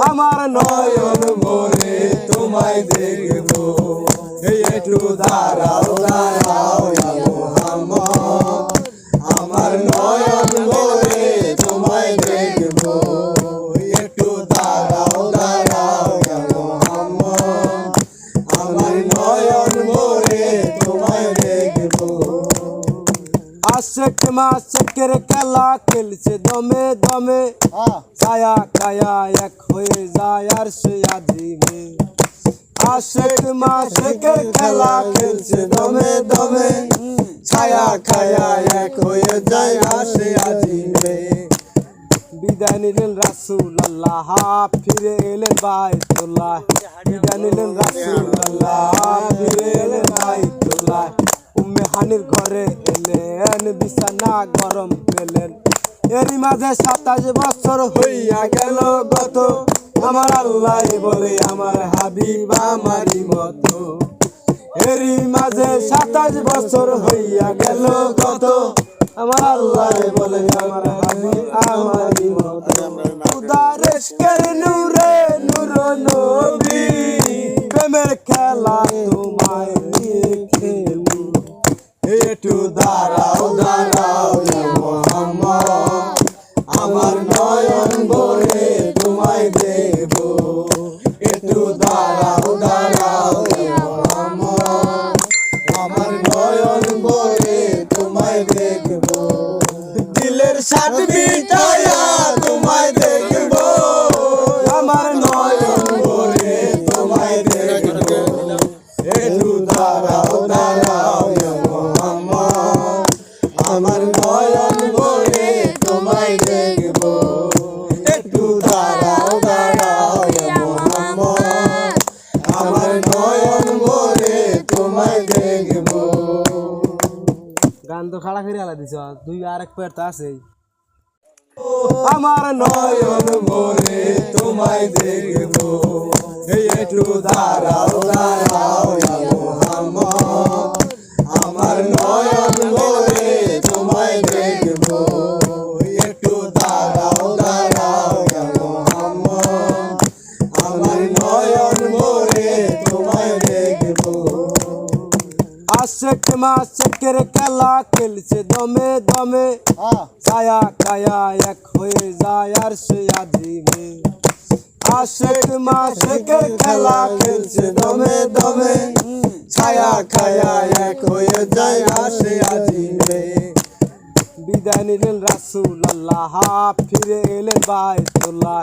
আমার নয়ন ভরে তোমায় দেখবো, একটু দাঁড়াও দাঁড়াও ইয়া মুহাম্মদ, আমার নয়ন ভরে তোমায় দেখবো, একটু দাঁড়াও দাঁড়াও ইয়া মুহাম্মদ, আমার নয়ন ভরে তোমায় দেখবো। আশেক মাশেকের খেলা খেলছে দমে দমে, ছায়া কায়া এক হয়ে যায় আর সে আজিমে। আশেক মাশেকের খেলা খেলছে দমে দমে, ছায়া খায়া এক হয়ে যায় আর সে আজিমে। বিদায় নিলেন রাসূলুল্লাহ, ফিরে এলেন বাইতুল্লাহ, বিদায় নিলেন রাসূলুল্লাহ, ফিরে এলেন বাইতুল্লাহ। উম্মে হানির ঘরে এলেন, বিছানা গরম পেলেন, এরই মাঝে 27 বছর হইয়া গেল গত, আমার আল্লাহ বলে আমার হাবিব আমারই মতো। এরই মাঝে 27 বছর হইয়া গেল গত, আমার আল্লাহ বলে আমার হাবিব আমারই মতো। খুদার ইশকের নূরে নূর নবী, প্রেমের খেলা তোমায় নিয়ে খেলবো, একটু দাঁড়াও দাঁড়াও ইয়া মুহাম্মদ, আমার নয়ন ভরে তোমায় দেখবো, একটু দাঁড়াও দাঁড়াও ইয়া মুহাম্মদ, আমার নয়ন ভরে তোমায় দেখবো। দিলের সাথ মিটায়া তোমায় দেখবো, আমার নয়ন ভরে তোমায় দেখবো, একটু দাঁড়াও দাঁড়াও ইয়া মুহাম্মদ, আমার নয়ন ভরে তোমায় দেখবো, একটু দাঁড়াও দাঁড়াও ইয়া মুহাম্মদ, আমার নয়ন ভরে তোমায় দেখবো। গান তো খাড়া করে আলা দিছ, দুই আরেক পের তো আছেই। আমার নয়ন ভরে তোমায় দেখবো, একটু দাঁড়াও দাঁড়াও ইয়া মুহাম্মদ, আমার নয়ন ভরে তোমায় দেখবো, একটু দাঁড়াও দাঁড়াও ইয়া মুহাম্মদ, আমার নয়ন ভরে তোমায় দেখবো। আশেক মাশেকের খেলা খেলছে দমে দমে, ছায়া কায়া এক হয়ে যায় আর সে আজিমে। আশেক মাশেকের খেলা খেলছে দমে দমে, ছায়া খায়া এক হয়ে যায় আর সে আজিমে। বিদায় নিলেন রাসূলুল্লাহ, ফিরে এলেন বাইতুল্লাহ।